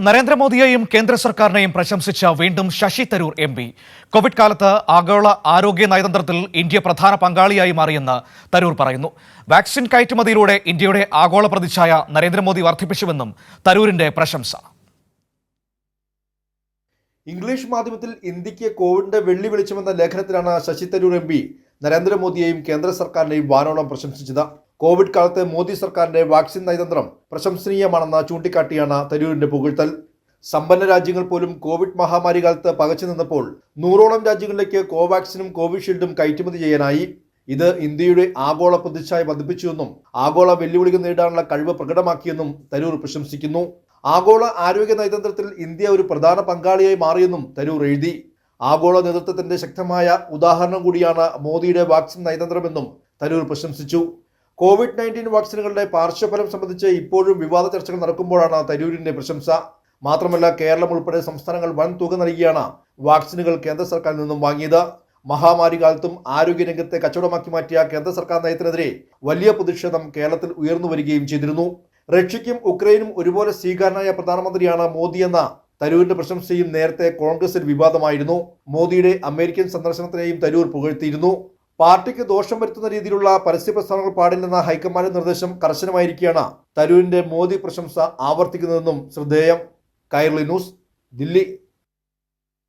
നരേന്ദ്രമോദിയെയും കേന്ദ്ര സർക്കാരിനെയും പ്രശംസിച്ച വീണ്ടും ശശി തരൂർ എം.പി. കോവിഡ് കാലത്ത് ആഗോള ആരോഗ്യ നയതന്ത്രത്തിൽ ഇന്ത്യ പ്രധാന പങ്കാളിയായി മാറിയെന്ന് തരൂർ പറയുന്നു. വാക്സിൻ കയറ്റുമതിയിലൂടെ ഇന്ത്യയുടെ ആഗോള പ്രതിച്ഛായ നരേന്ദ്രമോദി വർദ്ധിപ്പിച്ചുവെന്നും തരൂരിന്റെ പ്രശംസ. ഇംഗ്ലീഷ് മാധ്യമത്തിൽ ഇന്ത്യക്ക് കോവിഡിന്റെ വെള്ളി വെളിച്ചമെന്ന ലേഖനത്തിലാണ് ശശി തരൂർ എം.പി. നരേന്ദ്രമോദിയെയും കേന്ദ്ര സർക്കാരിനെയും വാനോളം പ്രശംസിച്ചത്. കോവിഡ് കാലത്ത് മോദി സർക്കാരിന്റെ വാക്സിൻ നയതന്ത്രം പ്രശംസനീയമാണെന്ന് ചൂണ്ടിക്കാട്ടിയാണ് തരൂരിന്റെ പുകഴ്ത്തൽ. സമ്പന്ന രാജ്യങ്ങൾ പോലും കോവിഡ് മഹാമാരി കാലത്ത് പകച്ചു നിന്നപ്പോൾ 100ഓളം രാജ്യങ്ങളിലേക്ക് കോവാക്സിനും കോവിഷീൽഡും കയറ്റുമതി ചെയ്യാനായി. ഇത് ഇന്ത്യയുടെ ആഗോള പ്രതിച്ഛായ വർദ്ധിപ്പിച്ചുവെന്നും ആഗോള വെല്ലുവിളികൾ നേരിടാനുള്ള കഴിവ് പ്രകടമാക്കിയെന്നും തരൂർ പ്രശംസിക്കുന്നു. ആഗോള ആരോഗ്യ നയതന്ത്രത്തിൽ ഇന്ത്യ ഒരു പ്രധാന പങ്കാളിയായി മാറിയെന്നും തരൂർ എഴുതി. ആഗോള നേതൃത്വത്തിന്റെ ശക്തമായ ഉദാഹരണം കൂടിയാണ് മോദിയുടെ വാക്സിൻ നയതന്ത്രമെന്നും തരൂർ പ്രശംസിച്ചു. COVID-19 വാക്സിനുകളുടെ പാർശ്വഫലം സംബന്ധിച്ച് ഇപ്പോഴും വിവാദ ചർച്ചകൾ നടക്കുമ്പോഴാണ് തരൂരിന്റെ പ്രശംസ. മാത്രമല്ല, കേരളം ഉൾപ്പെടെ സംസ്ഥാനങ്ങൾ വൻ തുക നൽകിയാണ് വാക്സിനുകൾ കേന്ദ്ര സർക്കാരിൽ നിന്നും വാങ്ങിയത്. മഹാമാരി കാലത്തും ആരോഗ്യരംഗത്തെ കച്ചവടമാക്കി മാറ്റിയ കേന്ദ്ര സർക്കാർ നയത്തിനെതിരെ വലിയ പ്രതിഷേധം കേരളത്തിൽ ഉയർന്നു വരികയും ചെയ്തിരുന്നു. റഷ്യയ്ക്കും ഉക്രൈനും ഒരുപോലെ സ്വീകാര്യനായ പ്രധാനമന്ത്രിയാണ് മോദിയെന്ന തരൂരിന്റെ പ്രശംസയും നേരത്തെ കോൺഗ്രസിൽ വിവാദമായിരുന്നു. മോദിയുടെ അമേരിക്കൻ സന്ദർശനത്തിനെയും തരൂർ പുകഴ്ത്തിയിരുന്നു. പാർട്ടിക്ക് ദോഷം വരുത്തുന്ന രീതിയിലുള്ള പരസ്യ പ്രസ്താവനകൾ പാടില്ലെന്ന ഹൈക്കമാൻഡ് നിർദ്ദേശം കർശനമായിരിക്കെയാണ് തരൂരിന്റെ മോദി പ്രശംസ ആവർത്തിക്കുന്നതെന്നും ശ്രദ്ധേയം. കൈരളി ന്യൂസ്, ദില്ലി.